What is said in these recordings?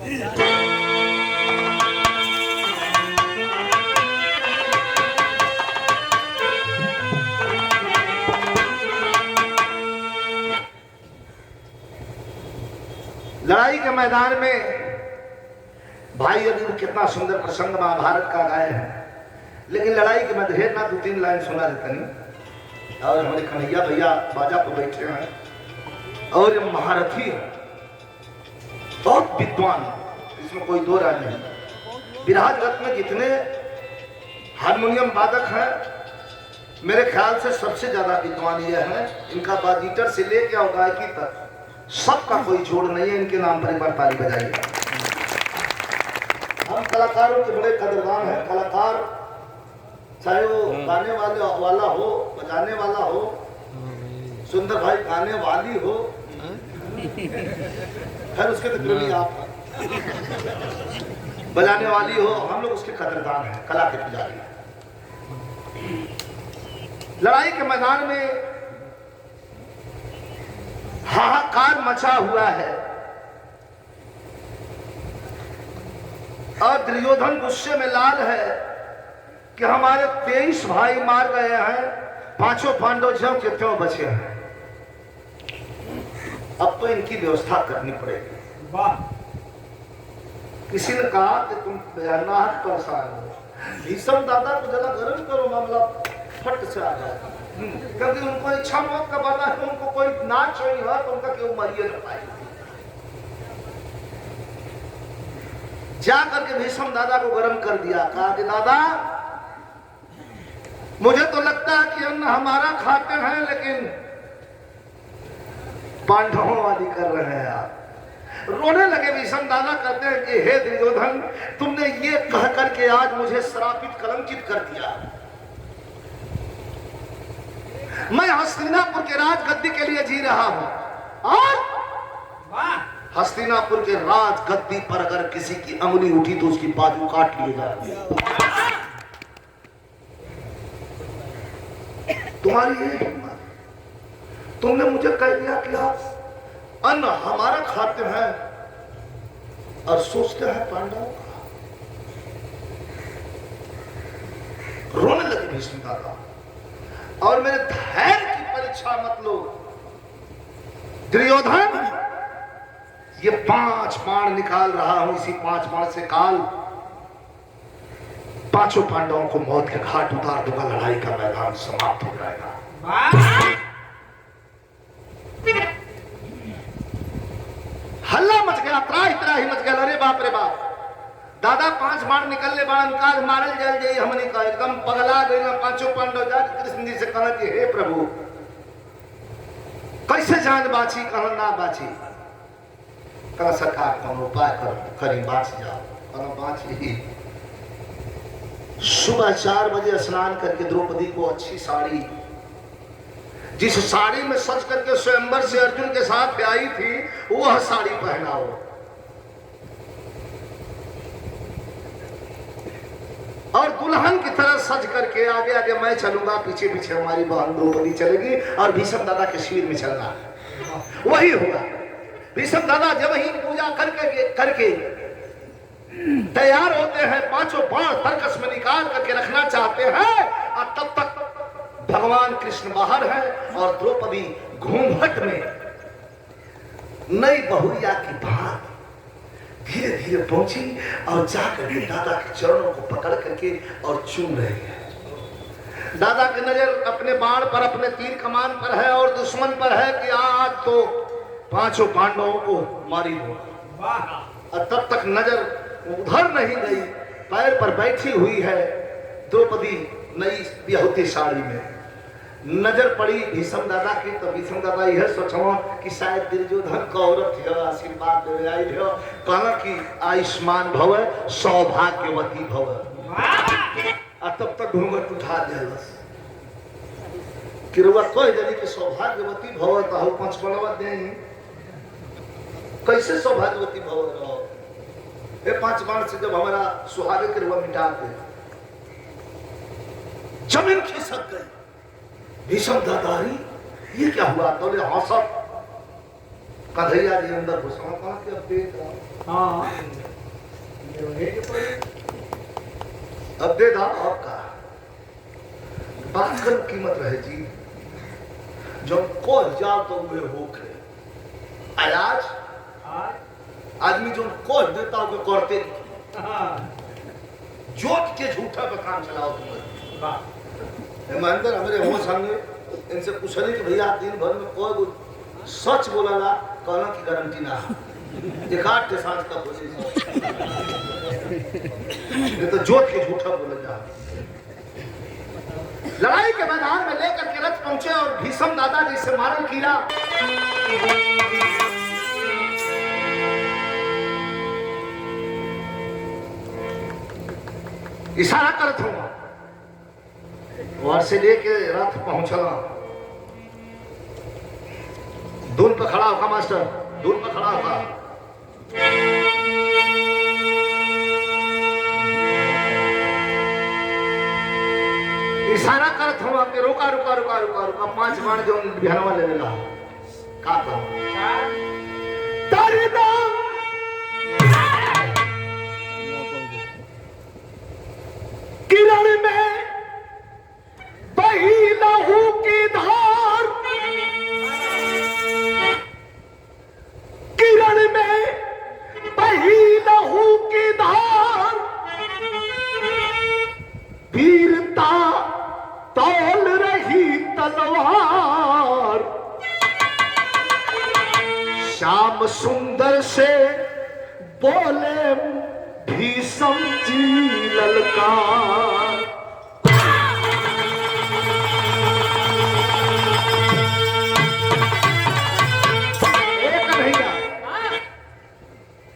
लड़ाई के मैदान में भाई अभी कितना सुंदर प्रसंग महाभारत का गाय है, लेकिन लड़ाई के मैं ढेर ना 2-3 लाइन सुना देता नहीं। और हमारे कन्हैया भैया बाजा पर बैठे हैं और ये महारथी है, बहुत विद्वान, इसमें कोई दो राय नहीं। बिरहा जगत में जितने हारमोनियम वादक हैं, मेरे ख्याल से सबसे ज्यादा विद्वान ये है। इनका बाजीटर से लेके और गायकी तक सबका कोई जोड़ नहीं है। इनके नाम पर एक बार ताली बजाइए। हम कलाकारों के बड़े कदरदान हैं। कलाकार चाहे वो गाने वाला हो, बजाने वाला हो, सुंदर भाई गाने वाली हो, खैर उसके तो आप बजाने वाली हो, हम लोग उसके कदरदान हैं, कला के पुजारी। लड़ाई के मैदान में हाहाकार मचा हुआ है और दुर्योधन गुस्से में लाल है कि हमारे 23 भाई मार गए हैं, 5 पांडव ज्यों के त्यों बचे हैं। अब तो इनकी व्यवस्था करनी पड़ेगी। वाह! किसी ने कहा कि तुम नाहक परेशान हो, भीष्म दादा को जरा गर्म करो, मामला फट से आ जाए। क्योंकि उनको इच्छा मौत का बना है, उनको कोई नाच नहीं हुआ तो उनका क्यों मरिए न पाए। जा करके भीष्म दादा को गर्म कर दिया, कहा कि दादा मुझे तो लगता है कि अन्न हमारा खाते हैं, लेकिन पांडवों वाली कर रहे हैं आप। रोने लगे भीष्म दादा, कहते हैं कि हे दुर्योधन, तुमने ये कह करके आज मुझे श्रापित कलंकित कर दिया। मैं हस्तिनापुर के राज गद्दी के लिए जी रहा हूं और हस्तिनापुर के राज गद्दी पर अगर किसी की अंगुली उठी तो उसकी बाजू काट लिए जाएगी। तुम्हारी ये हिम्मत, तुमने मुझे कह दिया कि आप अन्न हमारा खाते हैं और सोचते हैं पांडवों का। रोने लगे भीष्म दादा, और मेरे धैर्य की परीक्षा मत लो। दुर्योधन, ये 5 बाण निकाल रहा हूं, इसी 5 बाण से काल 5 पांडवों को मौत के घाट उतार दूंगा। लड़ाई का मैदान समाप्त हो जाएगा। हल्ला मच गया, त्राही मच गया। अरे बाप रे बाप, दादा 5 बाण निकलने बाण काल मारल जल जाई। हमने कहा एकदम पगला गए ना 5 पांडव। जाके कृष्ण जी से कहा कि हे प्रभु, कैसे जान बाची, कहा ना बाची। कहा सरकार कौन उपाय करी बाच जाओ। कहा बाची। सुबह 4 बजे स्नान करके द्रौपदी को अच्छी साड़ी, जिस साड़ी में सज करके स्वयंवर से अर्जुन के साथ आई थी, वह साड़ी पहनाओ। और दुल्हन की तरह सज करके आगे आगे मैं चलूंगा, पीछे पीछे हमारी बहन द्रौपदी चलेगी और भीष्म दादा के शिविर में चलना। वही हुआ। भीष्म दादा जब ही पूजा करके तैयार होते हैं, 5 बाण तर्कस में निकाल करके रखना चाहते हैं, और तब तक भगवान कृष्ण बाहर है और द्रौपदी घूंघट में नई बहुरिया की भांति धीरे धीरे पहुंची और जाकर के दादा के चरणों को पकड़ करके और चूम रही है। दादा की नजर अपने बाण पर, अपने तीर कमान पर है और दुश्मन पर है कि आज तो 5 पांडवों को मारी दूंगा। और तब तक नजर उधर नहीं गई, पैर पर बैठी हुई है द्रौपदी नई बिहुती साड़ी में। नजर पड़ी भीष्म दादा की, तो भीष्म दादा यह सोचो कि शायद दुर्योधन का औरत है, आशीर्वाद दे आई है। कहना कि आयुष्मान भव, सौभाग्यवती भव। और तब तक घूंघट उठा दिया कि रुआ कह देनी कि सौभाग्यवती भव, तो हम 5 बनवा दें। कैसे सौभाग्यवती भव रहो? 5 बाण से जब हमारा सुहागे के रुआ मिटा दे, जमीन खिसक गई। भीष्म दादारी ये क्या हुआ? तो हौसत कन्हैया जी अंदर घुसा कहा कि अब दे दो। हाँ अब दे दो आपका बात कर कीमत रहे जी जो को जाओ तो वे होके आज आदमी जो को देता हो करते जोत के झूठा पे काम चलाओ तुम अंदर हमारे हो संगे इनसे पूछा नहीं कि भैया दिन भर में कोई सच बोला ला कहना की गारंटी ना एकाध के साथ का कोशिश ये तो जोत के झूठा बोला जा। लड़ाई के मैदान में लेकर के रथ पहुंचे और भीष्म दादा जी से मारन किया। इशारा करत हूँ वहां से लेके रथ पहुंचला दून पर खड़ा होगा मास्टर दून पर खड़ा होगा। इशारा करत हूँ आपके रुका रुका रुका रुका रुका 5 बाण जो बिहारवा ले लेला का तारी दाम किरण में बही लहू की धार किरण में बही लहू की धार वीरता तौल रही तलवार श्याम सुंदर से बोले भीष्म जी ललकार।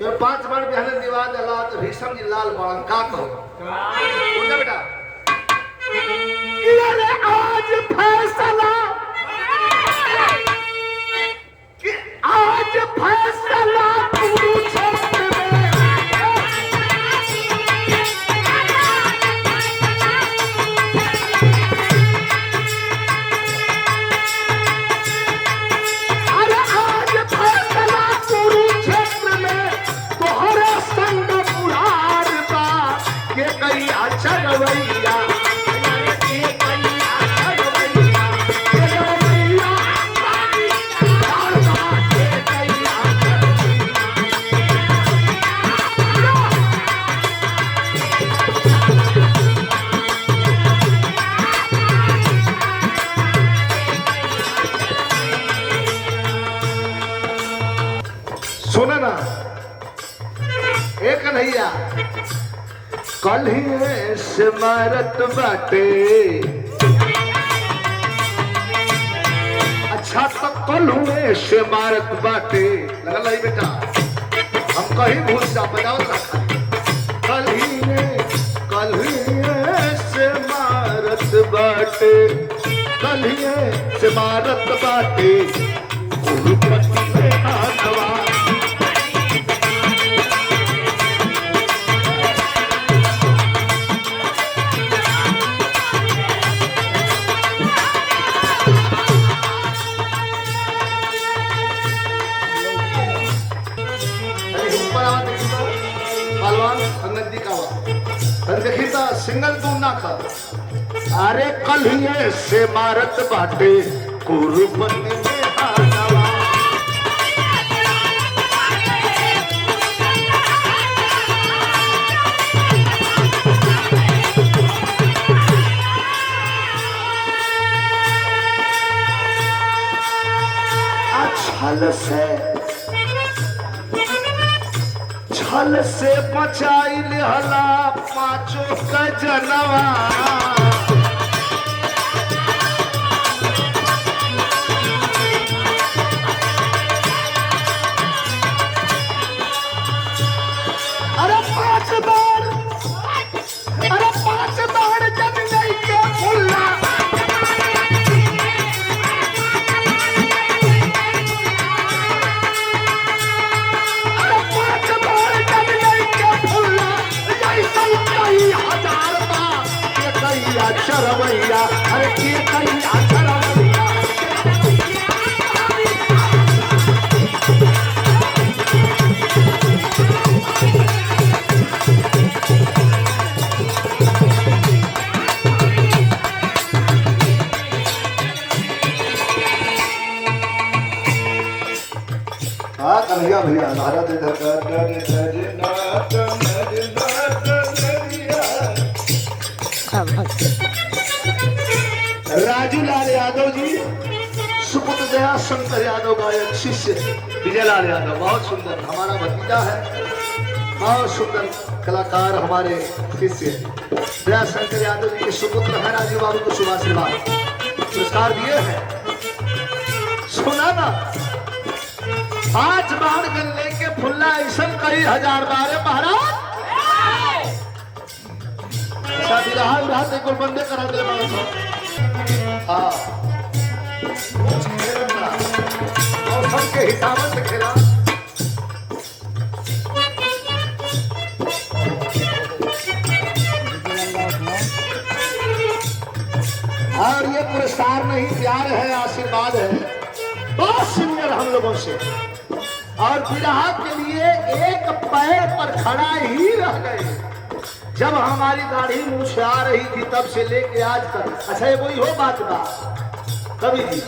तो 5 बार बिहान दीवार जला तो भीष्म जी लाल बाण का कहो बेटा आज फैसला कि आज फैसला सुना ना एक कन्हैया कल ही से मारत बाटे अच्छा तो कल हुए से मारत बाटे लगा लाई बेटा हम कहीं भूल जा बजाओ रखा कल ही से मारत बाटे कल ही से मारत बाटे गुरुपति में आनवा सिंगल तू ना कर अरे कल ही से मारत बाटे कुरुपति में आनवा छल से बचाई हला 5 का जनवा अरे 5 बार जब नहीं के भूलना चरवैया अरे के कहीं चरवैया भैया भारत राजू लाल यादव जी, सुपुत्र दया शंकर यादव गायक शिष्य विजय लाल यादव, बहुत सुंदर हमारा भतीजा है, बहुत सुंदर कलाकार हमारे शिष्य दया शंकर यादव जी के सुपुत्र है। राजू बाबू को शुभ आशीर्वाद पुरस्कार दिए हैं। सुना ना, 5 बार गले के फुल्ला ऐसा कई हजार बारे महाराज शादी रहा उड़ाते को बंदे करा दे हाँ मौसम के हिसाब से खेला। और ये पुरस्कार नहीं, प्यार है, आशीर्वाद है, बहुत सीनियर हम लोगों से। और विरहा के लिए एक पैर पर खड़ा ही रह गए। जब हमारी दाढ़ी मुंह से आ रही थी तब से लेके आज तक। अच्छा ये वही हो बात बा कभी भी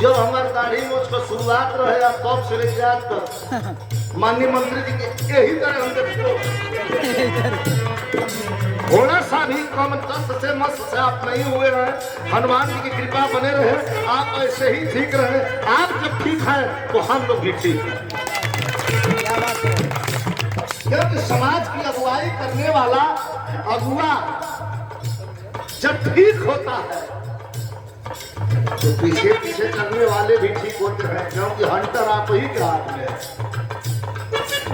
जब हमारी दाढ़ी मुझ को शुरुआत रहे तब से लेके आज तक माननीय मंत्री जी के यही तरह हम थोड़ा सा भी कम दस से मस्त से आप नहीं हुए रहे। हनुमान जी की कृपा बने रहे, आप ऐसे ही ठीक रहे। आप जब ठीक है तो हम लोग भी ठीक हैं। क्योंकि समाज की अगुवाई करने वाला अगुआ जब ठीक होता है तो पीछे पीछे चलने वाले भी ठीक होते हैं। क्योंकि हंटर आप ही के हाथ में है।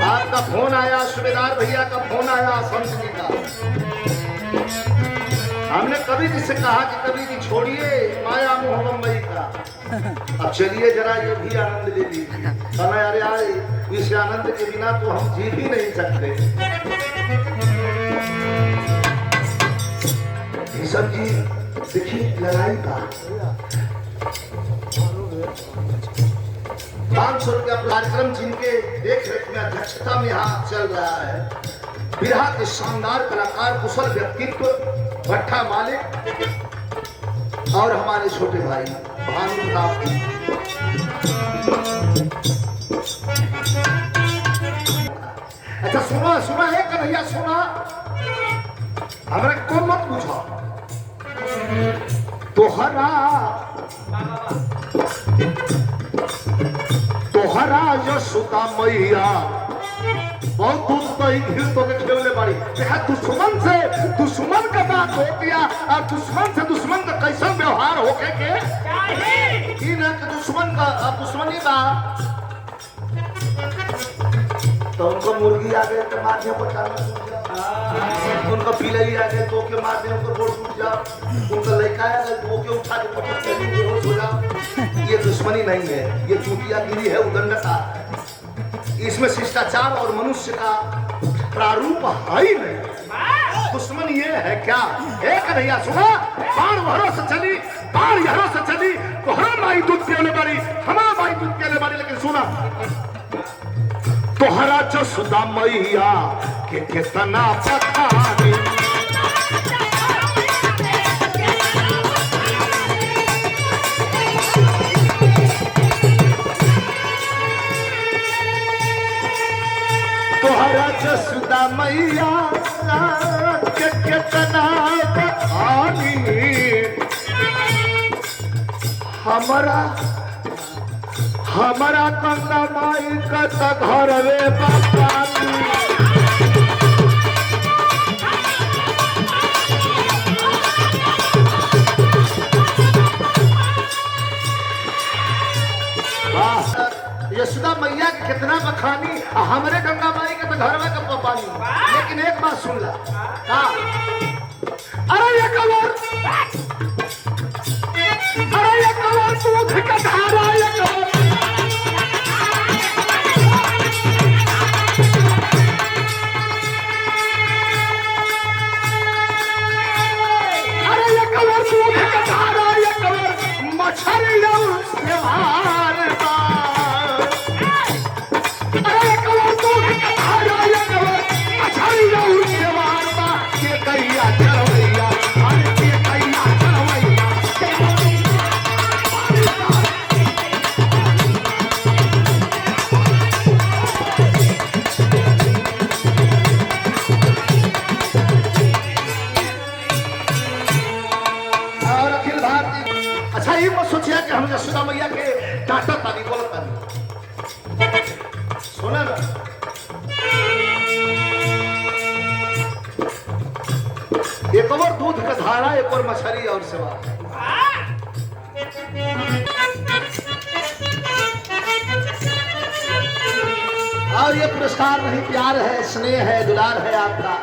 आपका फोन आया, सूबेदार भैया का फोन आया, संत जी का। हमने कभी जिससे कहा कि कभी जी छोड़िए माया मोह बम्बई का, अब चलिए जरा ये भी आनंद ले लीजिए। कहना अरे यार इस आनंद के बिना तो हम जी भी नहीं सकते। सब जी देखिए लड़ाई का 500 रुपया कार्यक्रम जिनके देख रेख में अध्यक्षता में यहाँ चल रहा है। बिरहा के शानदार कलाकार, कुशल व्यक्तित्व, भट्ठा मालिक और हमारे छोटे भाई भानु प्रताप जी। अच्छा सुना सुना है कन्हैया, सुना हमारा कौन मत पूछा तोहरा यशोदा मैया बहुत दूर तक घिर तो खेलने पड़ी। दुश्मन से दुश्मन का बात हो गया और दुश्मन से दुश्मन का कैसा व्यवहार होके के ना कि दुश्मन का दुश्मनी बा तो उनको मुर्गी आ गए तो मारने को उनका पिलई आ गए तो के मारने को बोल टूट जाओ, उनका लड़का आ गए तो के उठा के पटक के बेहोश हो जाओ। ये दुश्मनी नहीं है, ये चूतियागिरी है, उदंडता। इसमें शिष्टाचार और मनुष्य का प्रारूप है ही नहीं। दुश्मन ये है क्या? एक भैया सुना, बाण वहरों से चली, बाण यहरों से चली, तो हर माई दूध पियोने वाली, हमारा माई दूध पियोने वाली। लेकिन सुना तोहरा यशोदा मैया के कितना पठानी, तोहरा यशोदा मैया के कितना पठानी, हमारा गंगा माई का घर रे बापानी। यशोदा मैया के कितना बखानी, हमारे गंगा माई के घर में कब पानी। लेकिन एक बात सुन ला, अरे ये कवर दूध का धारा, ये कवर मछली से मारता, अरे कवर दूध का धारा, ये कवर मछली से मारता। के कैया चरवैया, अरे के कैया चरवैया, एक और दूध का धारा, एक और मछली और सेवा। और ये पुरस्कार नहीं, प्यार है, स्नेह है, दुलार है आपका।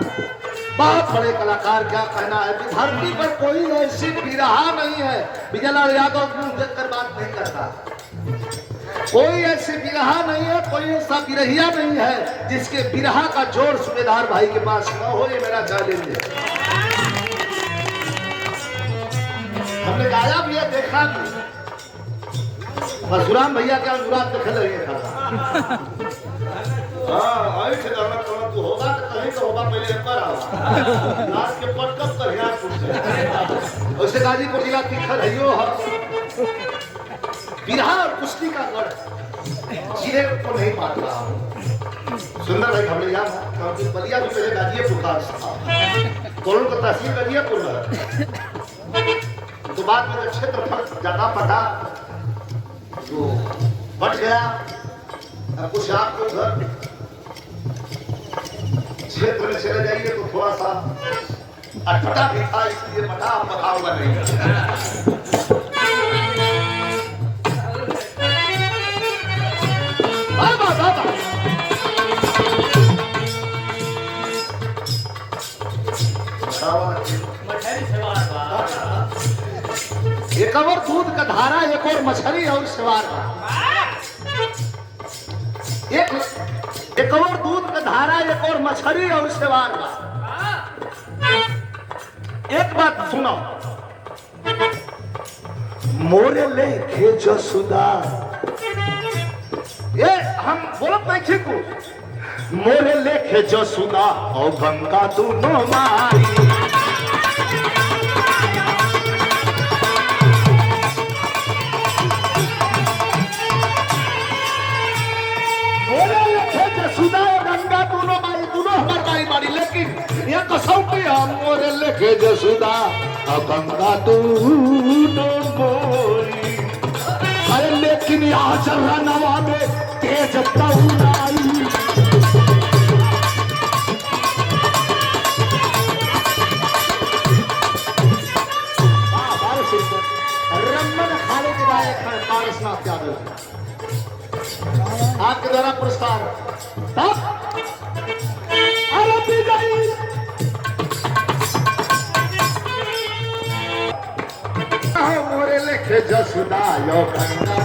बहुत बड़े कलाकार, क्या कहना है। धरती पर कोई ऐसी बिरहा नहीं है, विजयलाल यादव मुंह देखकर बात नहीं करता। कोई ऐसी बिरहा नहीं है, कोई ऐसा बिरहिया नहीं है जिसके बिरहा का जोड़ सूबेदार भाई के पास न हो। ये मेरा चैलेंज है। हमने गाया भी है, देखा भी। परशुराम भैया के अनुराग देख लगे था। हाँ, आई थे करना करना तू होगा तो कहीं तो होगा, पहले पर आओ। लास्ट के पट कब कर यार तुझसे। वैसे गाजीपुर जिला तीखर है यो है। बिरहा और कुश्ती का गढ़ जिले को नहीं पाता। सुंदर भाई हमने याद क्योंकि बलिया भी पहले गाजीपुर का था। कोरोना का तहसील गाजीपुर है। तो बाद में क्षेत्र ज्यादा पटा तो बढ़ गया। अब कुछ आपको उधर क्षेत्र में चले जाइए तो थोड़ा सा अटपटा भी था, इसलिए पटा हुआ नहीं। एक और दूध का धारा, एक और मछली और सवार। एक और दूध का धारा, एक और मछली और सवार। एक बात सुनो, मोरे लेके जसुदा, ये हम बोलत नहीं ठीक। मोरे लेके जसुदा और गंगा दोनों मारी। सुधा और गंगा दोनों मारी, दोनों हमारे मारी मारी। लेकिन यह कसौ पे मोरे लेके जसुदा और गंगा दोनों मोरी। अरे लेकिन यहाँ चल रहा नवा में तेज तउनाई। रमन खाने के बाद पारसनाथ यादव आपके द्वारा पुरस्कार। मोरे लेखे जसुदा यो गंगा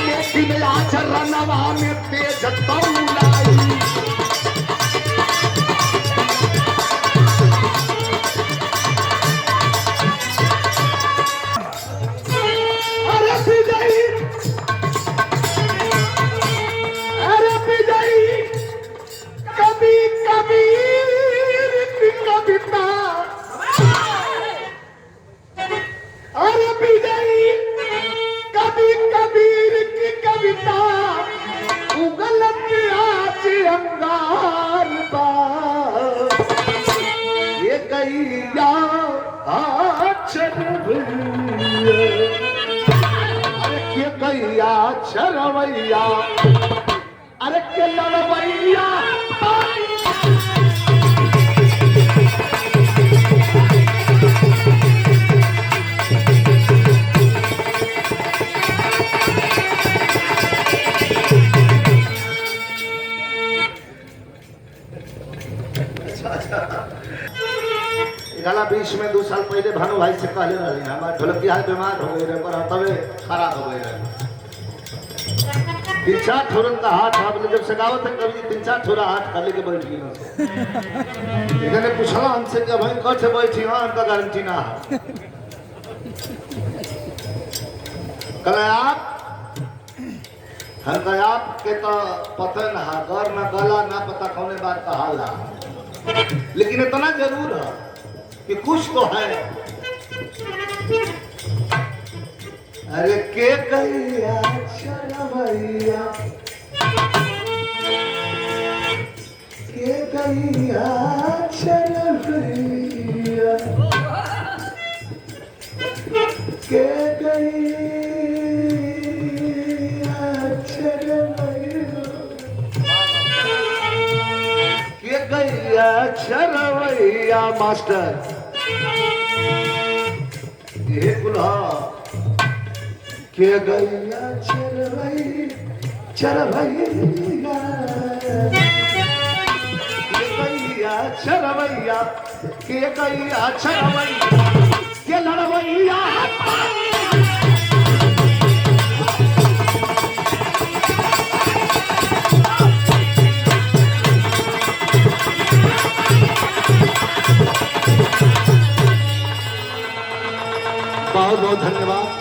लेकिन आचरणवा में तेज तउलाई। चरवैया, अरे के लड़वैया। गाला बीच में 2 साल पहले भानु भाई से कहले रहे हमारे ढोलकिया बीमार हो गए पर तबे खराब हो गए। 3-4 ठोरन का हाथ आपने जब सगावत है कभी 3-4 ठोरा हाथ कर लेके बैठ गई। इन्होंने पूछा हमसे कि भाई कब से बैठी हाँ उनका गारंटी ना है। कल आप हम आप के तो पता ना गौर ना गला ना पता कौने बार का हाल है, लेकिन इतना जरूर है कि कुछ तो है। अरे के कहिया चरवैया, के कहिया चरवैया। गैया चरवैया मास्टर ये बुला के गैया चरवैया चरवैया के गैया चरवैया के लड़वैया बहुत बहुत धन्यवाद।